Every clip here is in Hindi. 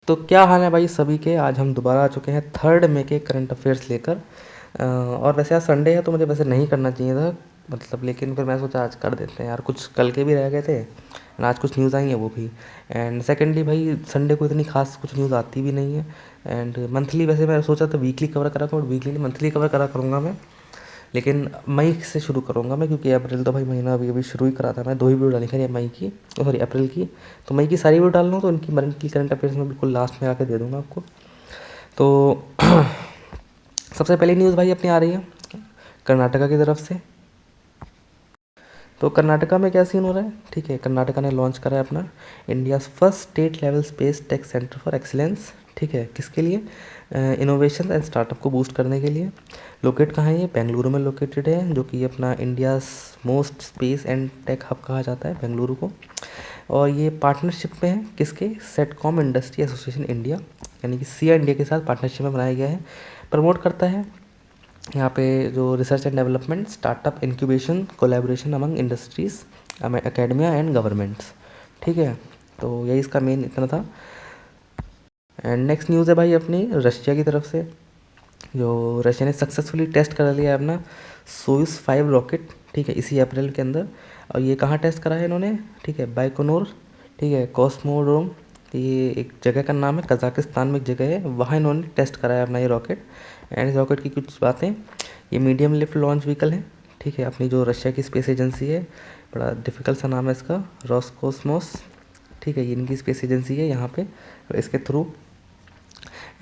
तो क्या हाल है भाई सभी के। आज हम दोबारा आ चुके हैं 3 मई के करंट अफेयर्स लेकर। और वैसे आज संडे है तो मुझे वैसे नहीं करना चाहिए था, मतलब, लेकिन फिर मैं सोचा आज कर देते हैं यार। कुछ कल के भी रह गए थे एंड आज कुछ न्यूज़ आई हैं वो भी। एंड सेकेंडली भाई संडे को इतनी खास कुछ न्यूज़ आती भी नहीं है। एंड मंथली वैसे मैं सोचा था वीकली कवर करा करूँ, वीकली नहीं मंथली कवर करा करूँगा मैं। लेकिन मई से शुरू करूँगा मैं, क्योंकि अप्रैल तो भाई महीना अभी अभी शुरू ही करा था मैं। 2 ही वीडियो डाली खैर मई की, सॉरी अप्रैल की। तो मई की सारी वीडियो डाल रहा हूँ, तो उनकी मंथली करंट अफेयर्स में बिल्कुल लास्ट में आके दे दूँगा आपको। तो सबसे पहली न्यूज़ भाई अपनी आ रही है कर्नाटका की तरफ से। तो कर्नाटका में क्या सीन हो रहा है, ठीक है। कर्नाटका ने लॉन्च करा है अपना India's first state level space tech centre for excellence, ठीक है। किसके लिए? इनोवेशन एंड स्टार्टअप को बूस्ट करने के लिए। लोकेट कहाँ है ये? बेंगलुरु में लोकेटेड है, जो कि अपना India's most space and tech hub कहा जाता है बेंगलुरु को। और ये पार्टनरशिप में है किसके? सेटकॉम इंडस्ट्री एसोसिएशन इंडिया, यानी कि सिया इंडिया के साथ पार्टनरशिप में बनाया गया है। प्रमोट करता है यहाँ पे जो research and development, startup, incubation, collaboration among industries, academia and governments, ठीक है। तो यही इसका मेन इतना था। एंड नेक्स्ट न्यूज़ है भाई अपनी रशिया की तरफ से। जो रशिया ने सक्सेसफुली टेस्ट कर लिया है अपना सोयूज़ 5 रॉकेट, ठीक है, इसी अप्रैल के अंदर। और ये कहाँ टेस्ट करा है इन्होंने? ठीक है, बाइकोनोर, ठीक है, कॉस्मोड्रोम। ये एक जगह का नाम है, कजाकिस्तान में एक जगह है, वहाँ इन्होंने टेस्ट करा है अपना ये रॉकेट। एंड इस रॉकेट की कुछ बातें, ये मीडियम लिफ्ट लॉन्च व्हीकल है, ठीक है। अपनी जो रशिया की स्पेस एजेंसी है, बड़ा डिफ़िकल्ट सा नाम है इसका, रॉसकोस्मोस, ठीक है, ये इनकी स्पेस एजेंसी है यहाँ पे, इसके थ्रू।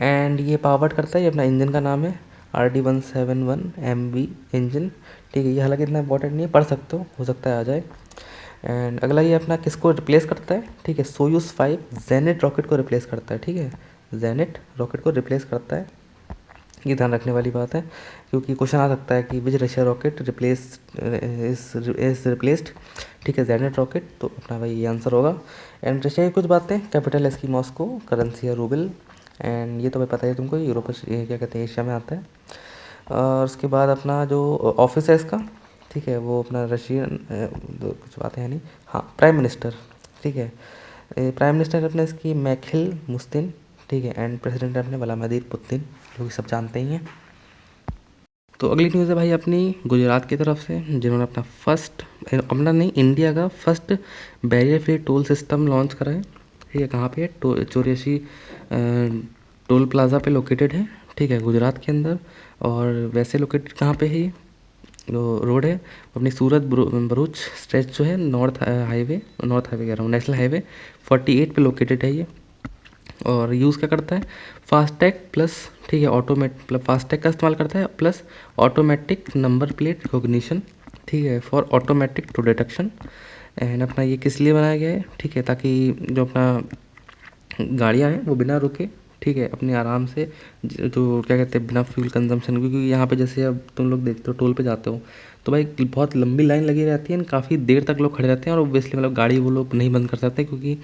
एंड ये पावर्ड करता है, ये अपना इंजन का नाम है RD-171MB इंजन, ठीक है। ये हालांकि इतना इंपॉर्टेंट नहीं है, पढ़ सकते हो सकता है आ जाए। एंड अगला ये अपना किसको रिप्लेस करता है? ठीक है, सोयूज़ 5 जेनेट रॉकेट को रिप्लेस करता है, ठीक है। जेनेट रॉकेट को रिप्लेस करता है, ये ध्यान रखने वाली बात है, क्योंकि क्वेश्चन आ सकता है कि which Russia rocket replace is replaced, ठीक है, जेनेट रॉकेट। तो अपना भाई ये आंसर होगा। एंड रशिया की कुछ बातें, कैपिटल है इसकी मॉस्को, करेंसी है रूबल। एंड ये तो भाई पता है तुमको, यूरोप क्या कहते हैं, एशिया में आता है। और उसके बाद अपना जो ऑफिस है इसका, ठीक है, वो अपना रशियन, कुछ बातें हैं नहीं, हाँ, प्राइम मिनिस्टर, ठीक है। प्राइम मिनिस्टर अपने इसकी मैखिल मुस्तिन, ठीक है। एंड प्रेसिडेंट अपने व्लादिमीर पुतिन, जो कि सब जानते ही हैं। तो अगली न्यूज़ है भाई अपनी गुजरात की तरफ से, जिन्होंने अपना फर्स्ट, अपना नहीं, इंडिया का first barrier free toll system launch करा है, ठीक है। कहाँ पे है? चौरासी टोल प्लाज़ा पे लोकेटेड है, ठीक है, गुजरात के अंदर। और वैसे लोकेटेड कहाँ पे है ये जो रोड है? अपनी सूरत भरूच स्ट्रेच जो है, नॉर्थ हाईवे कह रहा हूँ, नेशनल हाईवे 48 पे लोकेटेड है ये। और यूज़ क्या करता है? फास्टैग प्लस, ठीक है, मतलब फास्टैग का इस्तेमाल करता है, plus automatic number plate recognition, ठीक है, for automatic to detection. And अपना ये किस लिए बनाया गया है? ठीक है, ताकि जो अपना गाड़ियाँ हैं वो बिना रुके, ठीक है, अपने आराम से जो क्या कहते हैं, बिना फ्यूल कंजम्पशन, क्योंकि यहाँ पे जैसे अब तुम लोग देखते हो टोल पे जाते हो तो भाई बहुत लंबी लाइन लगी रहती है, काफ़ी देर तक लोग खड़े रहते हैं, और ऑब्वियसली मतलब गाड़ी वो लोग नहीं बंद कर सकते, क्योंकि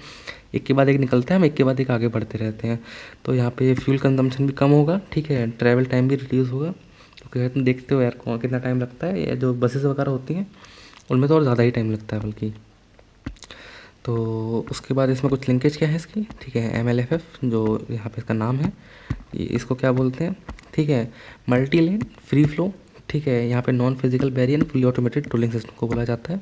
एक के बाद एक निकलता है, हम एक के बाद एक आगे बढ़ते रहते हैं। तो यहाँ पे फ्यूल कंजम्पशन भी कम होगा, ठीक है, ट्रैवल टाइम भी रिड्यूस होगा। तो क्या तुम देखते हो यार कौन कितना टाइम लगता है, या जो बसेस वगैरह होती हैं उनमें तो और ज़्यादा ही टाइम लगता है बल्कि। तो उसके बाद इसमें कुछ लिंकेज क्या है इसकी, ठीक है, MLFF जो यहाँ पे इसका नाम है, ये इसको क्या बोलते हैं, ठीक है, मल्टी लेन फ्री फ्लो, ठीक है। यहाँ पे non physical barrier fully automated tolling system को बोला जाता है।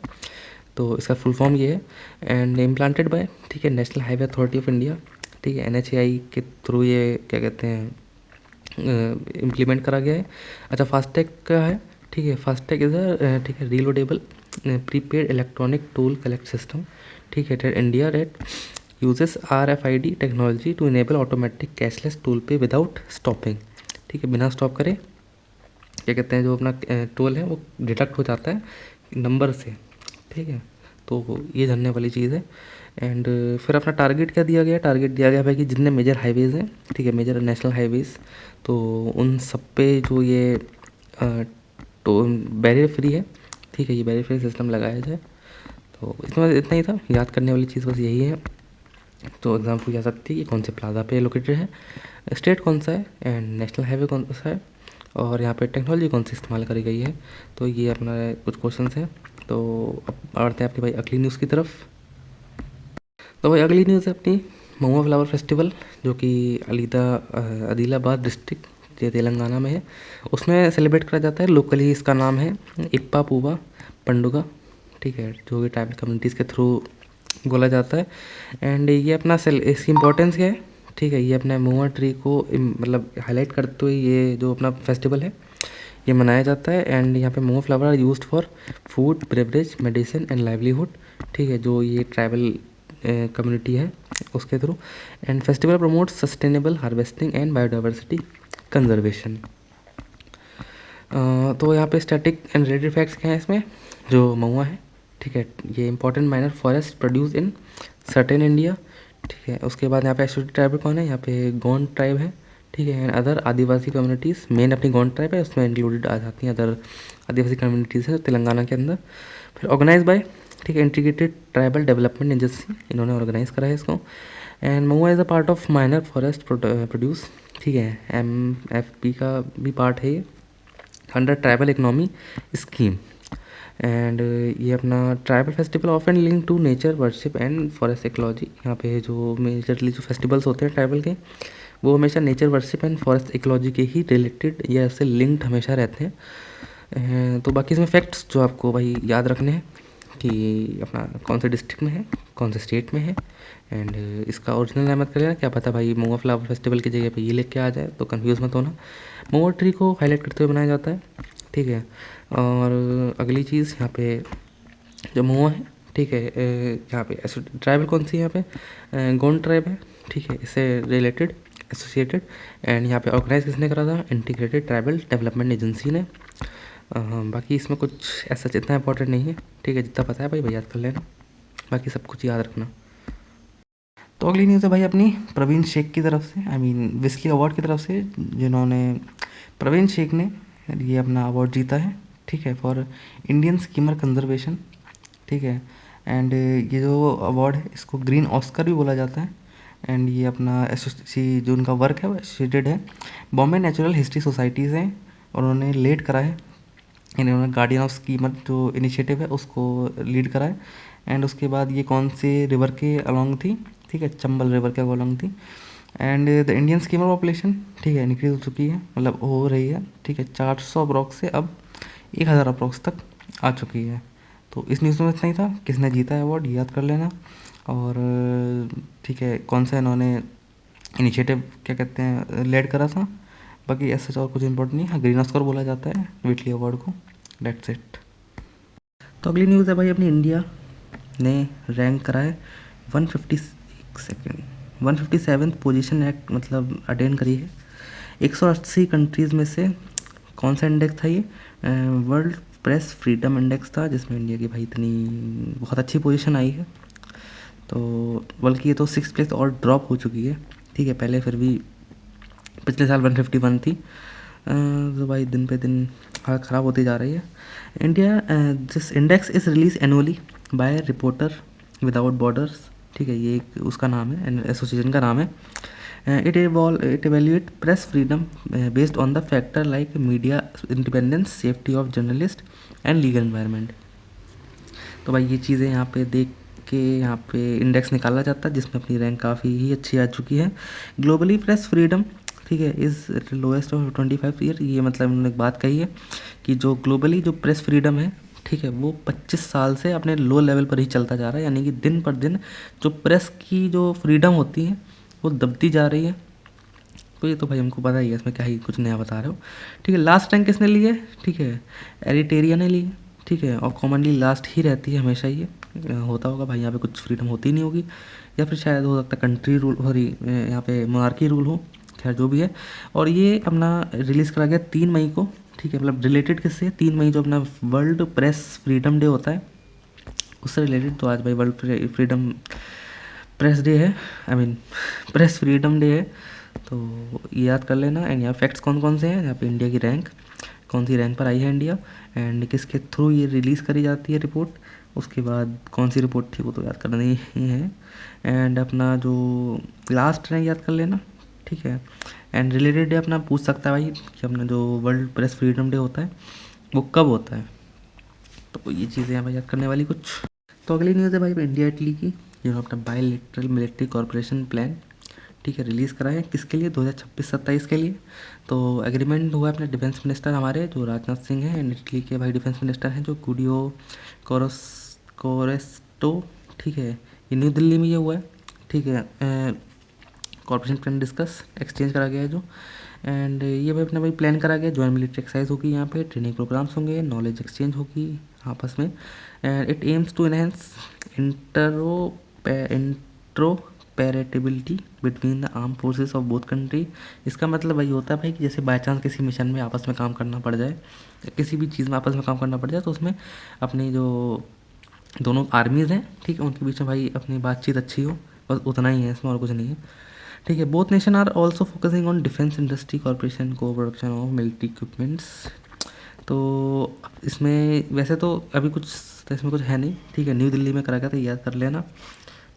तो इसका फुल फॉर्म ये है। एंड इम्प्लांटेड बाय, ठीक है, national highway authority of India, ठीक है, NHAI के थ्रू ये क्या कहते हैं इम्प्लीमेंट करा गया है। अच्छा, फास्टैग का है, ठीक है, फास्टैग इज़ अ, ठीक है, reloadable prepaid electronic toll collect system, ठीक है, India rate uses RFID technology to enable automatic cashless toll pay without stopping, ठीक है, बिना स्टॉप करे क्या कहते हैं जो अपना टोल है वो डिडक्ट हो जाता है नंबर से, ठीक है। तो ये जानने वाली चीज़ है। एंड फिर अपना टारगेट क्या दिया गया? टारगेट दिया गया भाई कि जितने मेजर हाईवेज़ हैं, ठीक है, मेजर नेशनल हाईवेज़, तो उन सब पे जो ये तो बैरियर फ्री है, ठीक है, ये बैरियर फ्री सिस्टम लगाया जाए। तो इसमें इतना ही था, याद करने वाली चीज़ बस यही है। तो एग्ज़ाम पूछ जा सकती है कि कौन से प्लाजा पे लोकेटेड है, स्टेट कौन सा है, एंड नेशनल हाईवे कौन सा है, और यहाँ पे टेक्नोलॉजी कौन सी इस्तेमाल करी गई है। तो ये अपना कुछ क्वेश्चंस हैं। तो अब बढ़ते हैं अपनी भाई अगली न्यूज़ की तरफ। तो भाई अगली न्यूज़ है अपनी महुआ फ्लावर फेस्टिवल जो कि आदिलाबाद डिस्ट्रिक्ट ये तेलंगाना में है, उसमें सेलिब्रेट करा जाता है। लोकली इसका नाम है इप्पा पूवा पंडुगा, ठीक है, जो कि ट्राइबल कम्युनिटीज़ के थ्रू बोला जाता है। एंड ये अपना इसकी इम्पोर्टेंस क्या है, ठीक है, ये अपने महुआ ट्री को मतलब हाईलाइट करते हुए ये जो अपना फेस्टिवल है ये मनाया जाता है। एंड यहाँ पे mahua flower are used for food, beverage, medicine and livelihood, ठीक है, जो ये ट्राइबल कम्युनिटी है उसके through. And festival promote sustainable harvesting and biodiversity conservation. तो यहाँ पे स्टैटिक एंड रिलेटेड फैक्ट्स क्या हैं इसमें, जो महुआ है, ठीक है, ये important minor forest produce in certain India, ठीक है। उसके बाद यहाँ पे एसोसिएटेड ट्राइब कौन है, यहाँ पे गोंड ट्राइब है, ठीक है। And other Adivasi communities, main अपनी गोंड ट्राइब है, उसमें इंक्लूडेड आ जाती हैं अदर आदिवासी कम्युनिटीज़ है तेलंगाना के अंदर। फिर ऑर्गेनाइज बाय, ठीक है, इंटीग्रेटेड ट्राइबल डेवलपमेंट एजेंसी, इन्होंने ऑर्गेनाइज करा है इसको। And mahua is a part of minor forest produce, ठीक है, MFP का भी पार्ट है ये, under tribal economy scheme. And ये अपना tribal festival often link to nature worship and forest ecology. यहाँ पे जो मेजरली जो फेस्टिवल्स होते हैं ट्राइबल के, वो हमेशा nature worship and forest ecology के ही रिलेटेड या इससे लिंक्ड हमेशा रहते हैं। तो बाकी इसमें फैक्ट्स जो आपको भाई याद रखने हैं कि अपना कौन से डिस्ट्रिक्ट में है, कौन से स्टेट में है, एंड इसका ओरिजिनल नाम मत कर लेना, क्या पता भाई महुआ फ्लावर फेस्टिवल की जगह पे ये लेके आ जाए, तो कंफ्यूज मत होना। महुआ ट्री को हाईलाइट करते हुए बनाया जाता है, ठीक है। और अगली चीज़ यहाँ पे जो महुआ है, ठीक है, यहाँ पे ट्राइबल कौन सी है, यहाँ पे गोंड ट्राइब है, ठीक है, इससे रिलेटेड एसोसिएटेड। एंड यहाँ पे ऑर्गेनाइज किसने करा था, इंटीग्रेटेड ट्राइबल डेवलपमेंट एजेंसी ने। बाकी इसमें कुछ ऐसा इतना इंपॉर्टेंट नहीं है, ठीक है, जितना पता है भाई याद कर लेना, बाकी सब कुछ याद रखना। तो अगली न्यूज़ है भाई अपनी प्रवीण शेख की तरफ से, आई मीन विस्की अवार्ड की तरफ से, जिन्होंने प्रवीण शेख ने ये अपना अवार्ड जीता है, ठीक है, फॉर इंडियन स्कीमर कंजर्वेशन, ठीक है। एंड ये जो अवार्ड है इसको ग्रीन ऑस्कर भी बोला जाता है। एंड ये अपना जो उनका वर्क है वो एसोसिएटेड है बॉम्बे नेचुरल हिस्ट्री सोसाइटीज़ हैं, और उन्होंने लीड करा है, इन्होंने गार्डियन ऑफ स्कीमर जो इनिशिएटिव है उसको लीड करा है। एंड उसके बाद ये कौन से रिवर के अलॉन्ग थी, ठीक है, चंबल रिवर के अलॉन्ग थी। And the Indian schemer population, ठीक है, इंक्रीज हो चुकी है, मतलब हो रही है, ठीक है, 400 अप्रॉक्स से अब 1000 अप्रॉक्स तक आ चुकी है। तो इस न्यूज़ में इतना ही था, किसने जीता है अवार्ड याद कर लेना। और ठीक है, कौन सा इन्होंने इनिशिएटिव क्या कहते हैं लेड करा था, बाकी ऐसा और कुछ इंपॉर्टेंट नहीं। हाँ, ग्रीन ऑस्कर बोला जाता है वीटली अवार्ड को, डेट्स इट। तो अगली न्यूज़ है भाई अपनी इंडिया ने रैंक करा है 157 पोजीशन एक्ट मतलब अटेंड करी है 180 कंट्रीज़ में से। कौन सा इंडेक्स था ये, वर्ल्ड प्रेस फ्रीडम इंडेक्स था, जिसमें इंडिया की भाई इतनी बहुत अच्छी पोजीशन आई है। तो बल्कि ये तो 6 प्लेस और ड्रॉप हो चुकी है, ठीक है, पहले फिर भी पिछले साल 151 थी। तो भाई दिन पे दिन हालत ख़राब होती जा रही है। India this index is release annually by reporter without borders, ठीक है, ये एक उसका नाम है, एसोसिएशन का नाम है। It evaluate press freedom based on the factor like media independence, safety of journalist and legal environment. तो भाई ये चीज़ें यहाँ पे देख के यहाँ पे इंडेक्स निकाला जाता है, जिसमें अपनी रैंक काफ़ी ही अच्छी आ चुकी है। ग्लोबली प्रेस फ्रीडम, ठीक है, इज़ लोएस्ट ऑफ 25 ईयर। ये मतलब उन्होंने एक बात कही है कि जो ग्लोबली जो प्रेस फ्रीडम है, ठीक है, वो 25 साल से अपने लो लेवल पर ही चलता जा रहा है, यानी कि दिन पर दिन जो प्रेस की जो फ्रीडम होती है वो दबती जा रही है। तो ये तो भाई हमको पता ही है, इसमें क्या ही कुछ नया बता रहे हो, ठीक है। लास्ट रैंक किसने ली है, ठीक है, एरिटेरिया ने ली है, ठीक है, और कॉमनली लास्ट ही रहती है हमेशा। ये होता होगा भाई, यहाँ पे कुछ फ्रीडम होती नहीं होगी, या फिर शायद हो सकता कंट्री रूल हो रही, यहाँ पे मोनार्की रूल हो, खैर जो भी है। और ये अपना रिलीज़ करा गया 3 मई को, ठीक है, मतलब रिलेटेड किससे, 3 मई जो अपना वर्ल्ड प्रेस फ्रीडम डे होता है उससे रिलेटेड। तो आज भाई वर्ल्ड फ्रीडम प्रेस डे है, I mean press freedom day है, तो ये याद कर लेना। एंड यहाँ फैक्ट्स कौन कौन से हैं, यहाँ पे इंडिया की रैंक, कौन सी रैंक पर आई है इंडिया, एंड किसके थ्रू ये रिलीज़ करी जाती है रिपोर्ट, उसके बाद कौन सी रिपोर्ट थी वो तो याद करना ही है। एंड अपना जो लास्ट रैंक याद कर लेना, ठीक है। एंड रिलेटेड डे अपना पूछ सकता है भाई कि अपना जो वर्ल्ड प्रेस फ्रीडम डे होता है वो कब होता है, तो ये चीज़ें यहाँ पर याद करने वाली कुछ। तो अगली न्यूज़ है भाई इंडिया इटली की, अपना बायलैटरल मिलिट्री कॉर्पोरेशन प्लान, ठीक है, रिलीज़ करा है। किसके लिए? 2026-27 के लिए। तो एग्रीमेंट हुआ है अपने डिफेंस मिनिस्टर हमारे जो राजनाथ सिंह हैं, एंड इटली के भाई डिफेंस मिनिस्टर हैं जो गुडियो कोरेस्टो, ठीक है, ये न्यू दिल्ली में ये हुआ है, ठीक है। कॉर्पोरेशन प्लान डिस्कस एक्सचेंज करा गया है जो, एंड ये भाई अपना भाई प्लान करा गया। जॉइंट मिलिट्री एक्सरसाइज होगी यहाँ पे, ट्रेनिंग प्रोग्राम्स होंगे, नॉलेज एक्सचेंज होगी आपस में, and it aims to enhance interoperability between the arm forces of both country. इसका मतलब वही होता है भाई कि जैसे बाई चांस किसी मिशन में आपस में काम करना पड़ जाए, किसी भी चीज़ में आपस में काम करना पड़ जाए, तो उसमें अपनी जो दोनों आर्मीज़ हैं, ठीक है, उनके बीच में भाई अपनी बातचीत अच्छी हो, बस उतना ही है इसमें, और कुछ नहीं है, ठीक है। Both nation are also focusing on defence industry corporation co production of military equipments. तो इसमें वैसे तो अभी कुछ तो इसमें कुछ है नहीं, ठीक है। न्यू दिल्ली में करा गया था, याद कर लेना,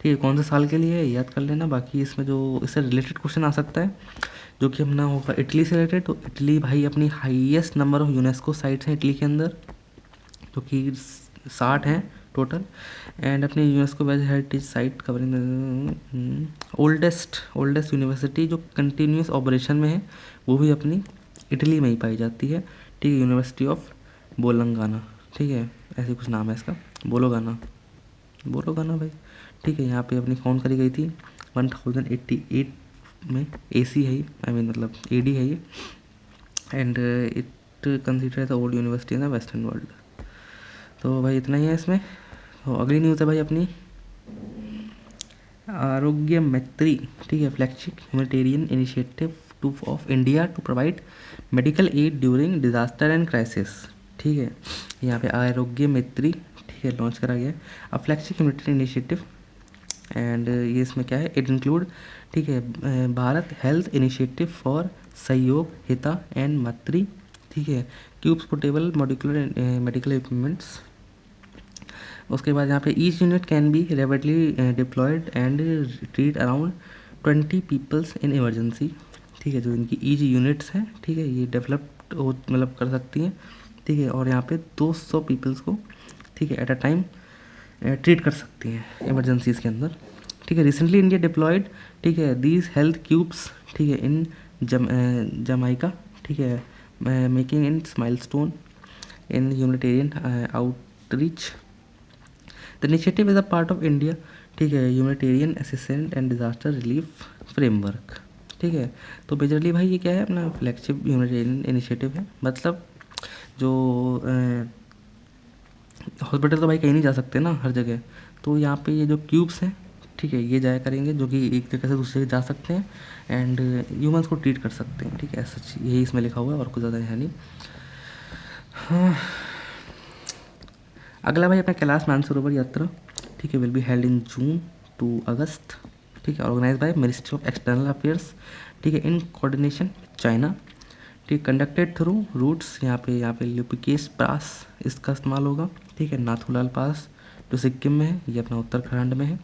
ठीक है। कौन से साल के लिए है याद कर लेना। बाकी इसमें जो इससे रिलेटेड क्वेश्चन आ सकता है जो कि अपना होगा इटली से रिलेटेड, तो इटली भाई अपनी highest number of UNESCO sites हैं इटली के अंदर, जो कि 60 हैं टोटल, एंड अपनी UNESCO world heritage site covering oldest university जो कंटिन्यूस ऑपरेशन में है वो भी अपनी इटली में ही पाई जाती है, ठीक है। यूनिवर्सिटी ऑफ बोलंगाना, ठीक है, ऐसे कुछ नाम है इसका, बोलोगाना भाई, ठीक है। यहाँ पे अपनी फाउंड करी गई थी 1088 में, AC है ये, आई मीन मतलब AD है ये, and it consider the old university in the western world. तो भाई इतना ही है इसमें। तो अगली न्यूज़ है भाई अपनी आरोग्य मैत्री, ठीक है, flagship humanitarian initiative to of India to provide medical aid during disaster and crisis, ठीक है। यहाँ पे आरोग्य मैत्री, ठीक है, लॉन्च करा गया है a flagship humanitarian initiative, and ये इसमें क्या है, इट इंक्लूड, ठीक है, भारत हेल्थ इनिशिएटिव फॉर सहयोग हिता एंड मैत्री, ठीक है, cubes portable modular medical equipments. उसके बाद यहाँ पे each unit can be rapidly deployed and treat around 20 peoples in emergency, ठीक है। जो इनकी ईच यूनिट्स हैं, ठीक है, ये डेवलप्ड मतलब कर सकती हैं, ठीक है, और यहाँ पे 200 पीपल्स को, ठीक है, एट अ टाइम ट्रीट कर सकती हैं इमरजेंसीज़ के अंदर, ठीक है। रिसेंटली इंडिया डिप्लॉयड, ठीक है, दीज हेल्थ क्यूब्स, ठीक है, इन जमाइका, ठीक है, making in milestone in humanitarian outreach. The initiative is a part of India, ठीक है, humanitarian assistant and disaster relief framework, ठीक है। तो मेजरली भाई ये क्या है, अपना फ्लैगशिप ह्यूमैनिटेरियन इनिशिएटिव है। मतलब जो हॉस्पिटल तो भाई कहीं नहीं जा सकते ना हर जगह, तो यहाँ पे ये जो क्यूब्स हैं, ठीक है, ये जाया करेंगे, जो कि एक जगह से दूसरी जगह जा सकते हैं एंड ह्यूमंस को ट्रीट कर सकते हैं, ठीक है। सच यही इसमें लिखा हुआ है और कुछ ज़्यादा है नहीं। हाँ, अगला भाई अपना कैलाश मानसरोवर यात्रा, ठीक है, will be held in June to August, ठीक है, organise by ministry of external affairs, ठीक है, इन कोऑर्डिनेशन चाइना, ठीक, कंडक्टेड थ्रू रूट्स, यहाँ पे ल्यूपिकेस पास इसका इस्तेमाल होगा, ठीक है, नाथुलाल पास जो सिक्किम में है, ये अपना उत्तराखंड में है,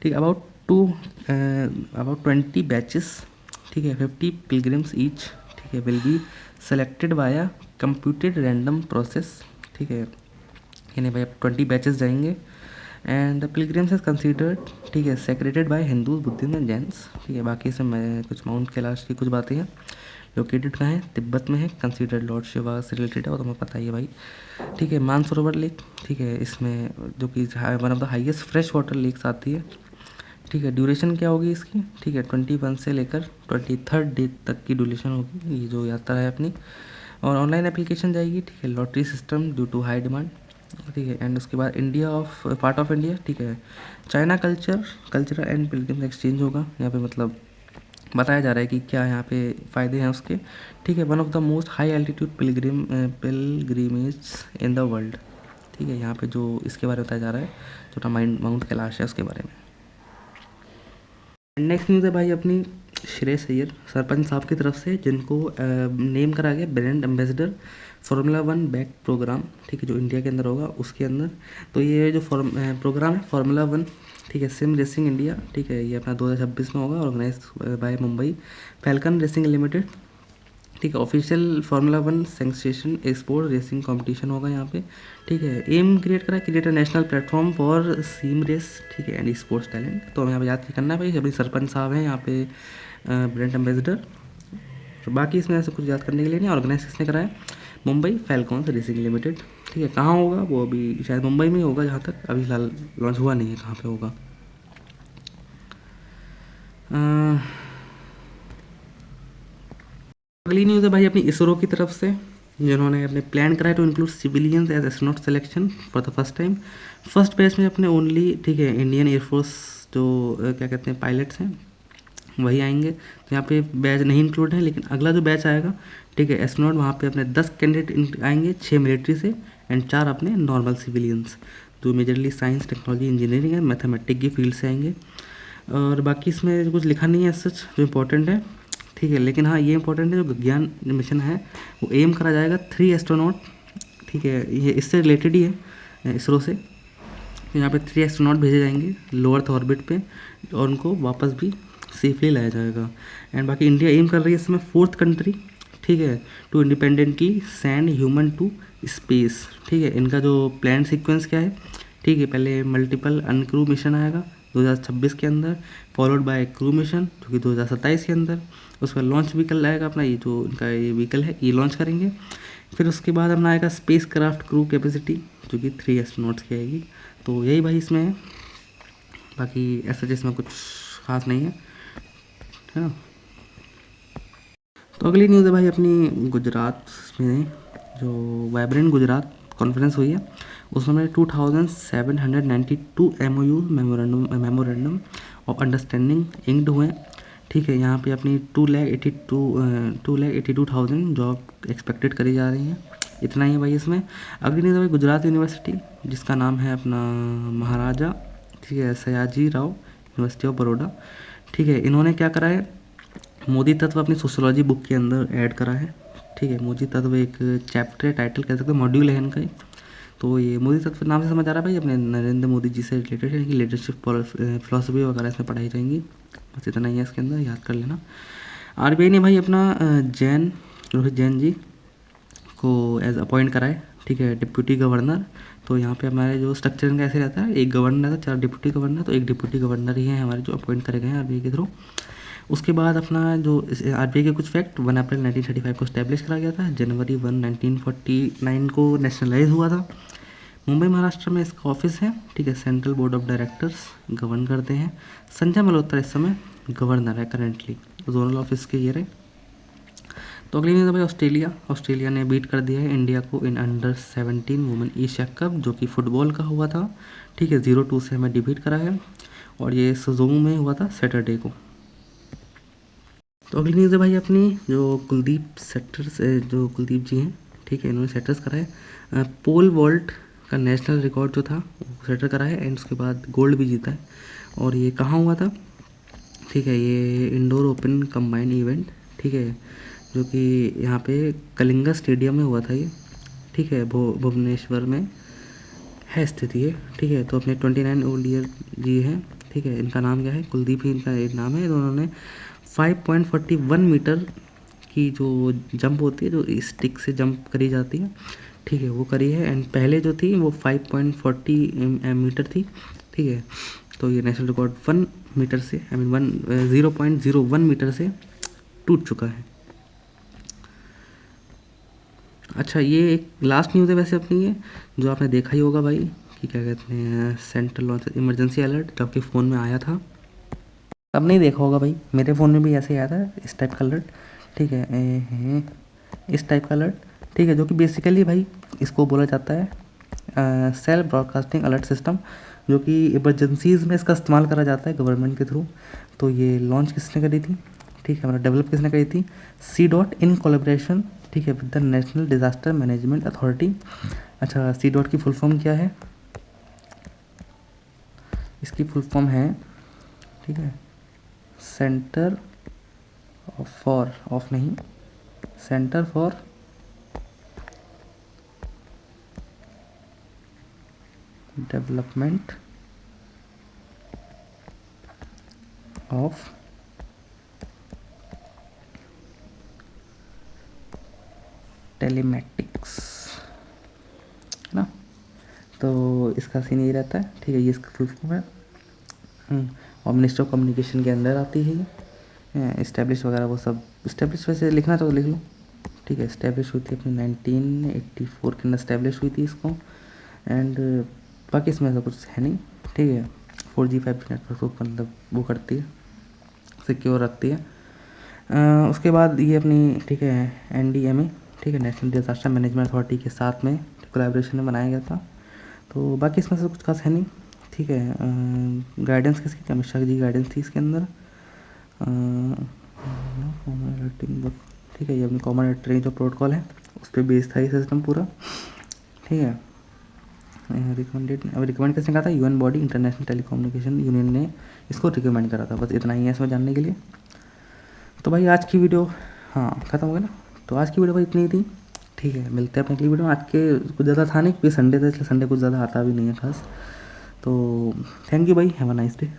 ठीक। अबाउट 20 बैचेस, ठीक है, 50 पिलग्रिम्स ईच, ठीक है, विल बी सेलेक्टेड बाया कंप्यूटेड रैंडम प्रोसेस, ठीक है, यानी भाई 20 बैचेस जाएंगे, and the pilgrims is considered, ठीक है, secreted bye Hindus Buddhism and Jains, ठीक है। बाकी इसमें कुछ माउंट कैलाश की कुछ बातें हैं। लोकेटेड कहाँ है, तिब्बत में है, कंसिडर्ड लॉर्ड शिवा से रिलेटेड है, वो तो हमें पता ही है भाई, ठीक है। मानसरोवर लेक, ठीक है, इसमें जो कि one of the highest fresh water lakes आती है, ठीक है। ड्यूरेशन क्या होगी इसकी, ठीक है, 21 से लेकर 23 डे तक की ड्यूरेशन होगी ये जो यात्रा है अपनी, और ऑनलाइन एप्लीकेशन जाएगी, ठीक है। Lottery system due to high demand, ठीक है। एंड उसके बाद India of part of India, ठीक है, China cultural and pilgrim exchange होगा यहाँ पे, मतलब बताया जा रहा है कि क्या यहाँ पे फ़ायदे हैं उसके, ठीक है। One of the most high altitude pilgrimage in the world, ठीक है, यहाँ पे जो इसके बारे में बताया जा रहा है, छोटा माउंट कैलाश है उसके बारे में। नेक्स्ट न्यूज़ है भाई अपनी श्रेयस अय्यर सरपंच साहब की तरफ से, जिनको नेम करा गया brand ambassador formula 1 back programme, ठीक है, जो इंडिया के अंदर होगा उसके अंदर। तो ये जो प्रोग्राम है फार्मूला 1, ठीक है, सिम रेसिंग इंडिया, ठीक है, ये अपना 2026 में होगा, organise by Mumbai falcon racing limited, ठीक है। Official formula 1 sensation sport racing competition होगा यहाँ पे, ठीक है। एम क्रिएट करा, create a national platform for sim race, ठीक है, एंड स्पोर्ट्स टैलेंट। तो हमें यहाँ पे याद करना है भाई, अभी सरपंच साहब हैं यहाँ पे, ब्रांड एम्बेसडर। तो बाकी इसमें ऐसे कुछ याद करने के लिए नहीं। ऑर्गेनाइज किसने करा है? मुंबई फैल्कॉन्स रेसिंग लिमिटेड, ठीक है। कहाँ होगा वो अभी शायद मुंबई में ही होगा, जहाँ तक अभी फिलहाल लॉन्च हुआ नहीं है कहाँ पे होगा। अगली न्यूज़ है भाई अपनी इसरो की तरफ से, जिन्होंने अपने प्लान कराया to include civilians as astronaut selection for the first time. First batch में अपने ओनली, ठीक है, इंडियन एयरफोर्स जो क्या कहते हैं पायलट्स हैं वही आएंगे। तो यहाँ पे बैच नहीं इंक्लूड है, लेकिन अगला जो बैच आएगा, ठीक है, एस्ट्रोनॉट, वहाँ पे अपने 10 कैंडिडेट आएंगे, 6 मिलिट्री से एंड 4 अपने नॉर्मल सिविलियंस, जो मेजरली साइंस टेक्नोलॉजी इंजीनियरिंग है मैथमेटिक की फील्ड से आएंगे। और बाकी इसमें कुछ लिखा नहीं है सच जो इम्पोर्टेंट है, ठीक है। लेकिन हाँ ये इंपॉर्टेंट है, जो गगनयान मिशन है वो एम करा जाएगा 3 एस्ट्रोनॉट, ठीक है, ये इससे रिलेटेड ही है इसरो से। तो यहाँ पे 3 एस्ट्रोनॉट भेजे जाएंगे लोअर अर्थ ऑर्बिट पे, और उनको वापस भी सेफली लाया जाएगा। एंड बाकी इंडिया एम कर रही है इसमें 4th कंट्री, ठीक है, to independently send human to space, ठीक है। इनका जो प्लान सीक्वेंस क्या है, ठीक है, पहले मल्टीपल अनक्रू मिशन आएगा 2026 के अंदर, फॉलोड बाय क्रू मिशन जो कि 2027 के अंदर। उसका लॉन्च व्हीकल आएगा अपना, ये जो इनका ये व्हीकल है ये लॉन्च करेंगे। फिर उसके बाद अपना आएगा स्पेस क्राफ्ट क्रू कैपेसिटी जो कि 3 एस्ट्रोनॉट्स की आएगी। तो यही भाई इसमें है, बाकी ऐसा जिसमें कुछ खास नहीं है ना। तो अगली न्यूज़ है भाई अपनी गुजरात में, जो वाइब्रेंट गुजरात कॉन्फ्रेंस हुई है, उसमें 2792 MOU memorandum of understanding inked हुए, ठीक है। यहाँ पे अपनी 2,82,000 जॉब एक्सपेक्टेड करी जा रही हैं। इतना ही है भाई इसमें। अगली न्यूज़ है भाई गुजरात यूनिवर्सिटी, जिसका नाम है अपना महाराजा, ठीक है, सयाजी राव यूनिवर्सिटी ऑफ बड़ौदा, ठीक है। इन्होंने क्या करा है, मोदी तत्व अपनी सोशोलॉजी बुक के अंदर ऐड करा है, ठीक है। मोदी तत्व एक चैप्टर है, टाइटल कह सकते हैं, मॉड्यूल है इनका। तो ये मोदी तत्व नाम से समझ आ रहा है भाई अपने नरेंद्र मोदी जी से रिलेटेड है कि लीडरशिप फिलोसफी वगैरह इसमें पढ़ाई जाएंगी। बस इतना ही है इसके अंदर, याद कर लेना। आरबीआई ने भाई अपना जैन रोहित जैन जी को एज अपॉइंट करा है, ठीक है, डिप्यूटी गवर्नर। तो यहाँ पे हमारे जो स्ट्रक्चर इनका ऐसे रहता है, एक गवर्नर रहता है, 4 डिप्यूटी गवर्नर, तो एक डिप्यूटी गवर्नर ही है हमारे जो अपॉइंट करे गए हैं आरबीआई के थ्रू। उसके बाद अपना जो आरबीआई के कुछ फैक्ट, 1 अप्रैल 1935 को स्टैब्लिश करा गया था, जनवरी 1 1949 को नेशनलाइज हुआ था। मुंबई महाराष्ट्र में इसका ऑफिस है, ठीक है। Central board of directors govern करते हैं। संजय मल्होत्रा इस समय गवर्नर है करेंटली, जोनल ऑफिस के ये रहे। तो अगली न्यूज़ भाई ऑस्ट्रेलिया, ऑस्ट्रेलिया ने बीट कर दिया है इंडिया को in under 17 women Asia cup, जो कि फुटबॉल का हुआ था, ठीक है। 0-2 से हमें डिफीट करा है, और ये सुजोंग में हुआ था सैटरडे को। तो अगली न्यूज़ है भाई अपनी जो कुलदीप सेटर्स, जो कुलदीप जी हैं, ठीक है, इन्होंने सेटर्स करा है। पोल वॉल्ट का नेशनल रिकॉर्ड जो था वो सेटर करा है, एंड उसके बाद गोल्ड भी जीता है। और ये कहाँ हुआ था, ठीक है, ये इंडोर ओपन कंबाइंड इवेंट, ठीक है, जो कि यहाँ पे कलिंगा स्टेडियम में हुआ था ये, ठीक है, भुवनेश्वर में है स्थित ये, ठीक है। तो अपने 29 ओल्ड ईयर जी हैं, ठीक है। इनका नाम क्या है, कुलदीप ही इनका एक नाम है। तो उन्होंने 5.41 मीटर की जो जंप होती है, जो स्टिक से जंप करी जाती है, ठीक है, वो करी है। एंड पहले जो थी वो 5.40 मीटर थी, ठीक है। तो ये नेशनल रिकॉर्ड 1 मीटर से, आई मीन 0.01 मीटर से टूट चुका है। अच्छा, ये एक लास्ट न्यूज़ है वैसे अपनी, ये जो आपने देखा ही होगा भाई कि क्या कहते हैं, सेंट्रल लॉन्च इमरजेंसी अलर्ट, जो आपके फ़ोन में आया था। अब नहीं देखा होगा भाई, मेरे फ़ोन में भी ऐसे ही आया था इस टाइप का अलर्ट, ठीक है, इस टाइप का अलर्ट, ठीक है, जो कि बेसिकली भाई इसको बोला जाता है सेल्फ ब्रॉडकास्टिंग अलर्ट सिस्टम, जो कि इमरजेंसीज़ में इसका इस्तेमाल करा जाता है गवर्नमेंट के थ्रू। तो ये लॉन्च किसने करी थी, ठीक है, मतलब डेवलप किसने करी थी, C. इन कोलेब्रेशन, ठीक है, with the national disaster management authority. अच्छा, C. की फुल फॉर्म क्या है, इसकी फुल फॉर्म है, ठीक है, सेंटर फॉर ऑफ नहीं, centre for development of telematics है ना। तो इसका सीन ये रहता है, ठीक है, ये इसका फुल फॉर्म है। और मिनिस्टर ऑफ कम्युनिकेशन के अंदर आती है ये। इस्टेब्लिश वगैरह वो सब, इस्टेब्लिश वैसे लिखना तो लिख लो, ठीक है। इस्टेब्लिश हुई थी अपनी 1984 के अंदर इस्टेब्लिश हुई थी इसको। एंड बाकी इसमें ऐसा कुछ है नहीं, ठीक है। 4G 5G नेटवर्क को मतलब वो करती है, सिक्योर रखती है। उसके बाद ये अपनी, ठीक है, NDMA, ठीक है, नेशनल डिजास्टर मैनेजमेंट अथॉरिटी के साथ में कोलैबोरेशन में बनाया गया था। तो बाकी इसमें से कुछ खास है नहीं, ठीक है। गाइडेंस किसकी, अमित शाह जी गाइडेंस थी इसके अंदर। ठीक है, ये अपनी कॉमन एडिटरी जो प्रोटोकॉल है उस पर बेस्ड था ये सिस्टम पूरा, ठीक है। रिकमेंड किसने कहा था, UN body international telecommunication union ने इसको रिकमेंड करा था। बस इतना ही है इसमें जानने के लिए। तो भाई आज की वीडियो, हाँ, ख़त्म हो गया ना। तो आज की वीडियो भाई इतनी ही थी, ठीक है। मिलते हैं अपनी अगली वीडियो में। आज के कुछ ज़्यादा था नहीं क्योंकि संडे था, इसलिए संडे कुछ ज़्यादा आता भी नहीं है खास। तो थैंक यू भाई, हैव अ नाइस डे।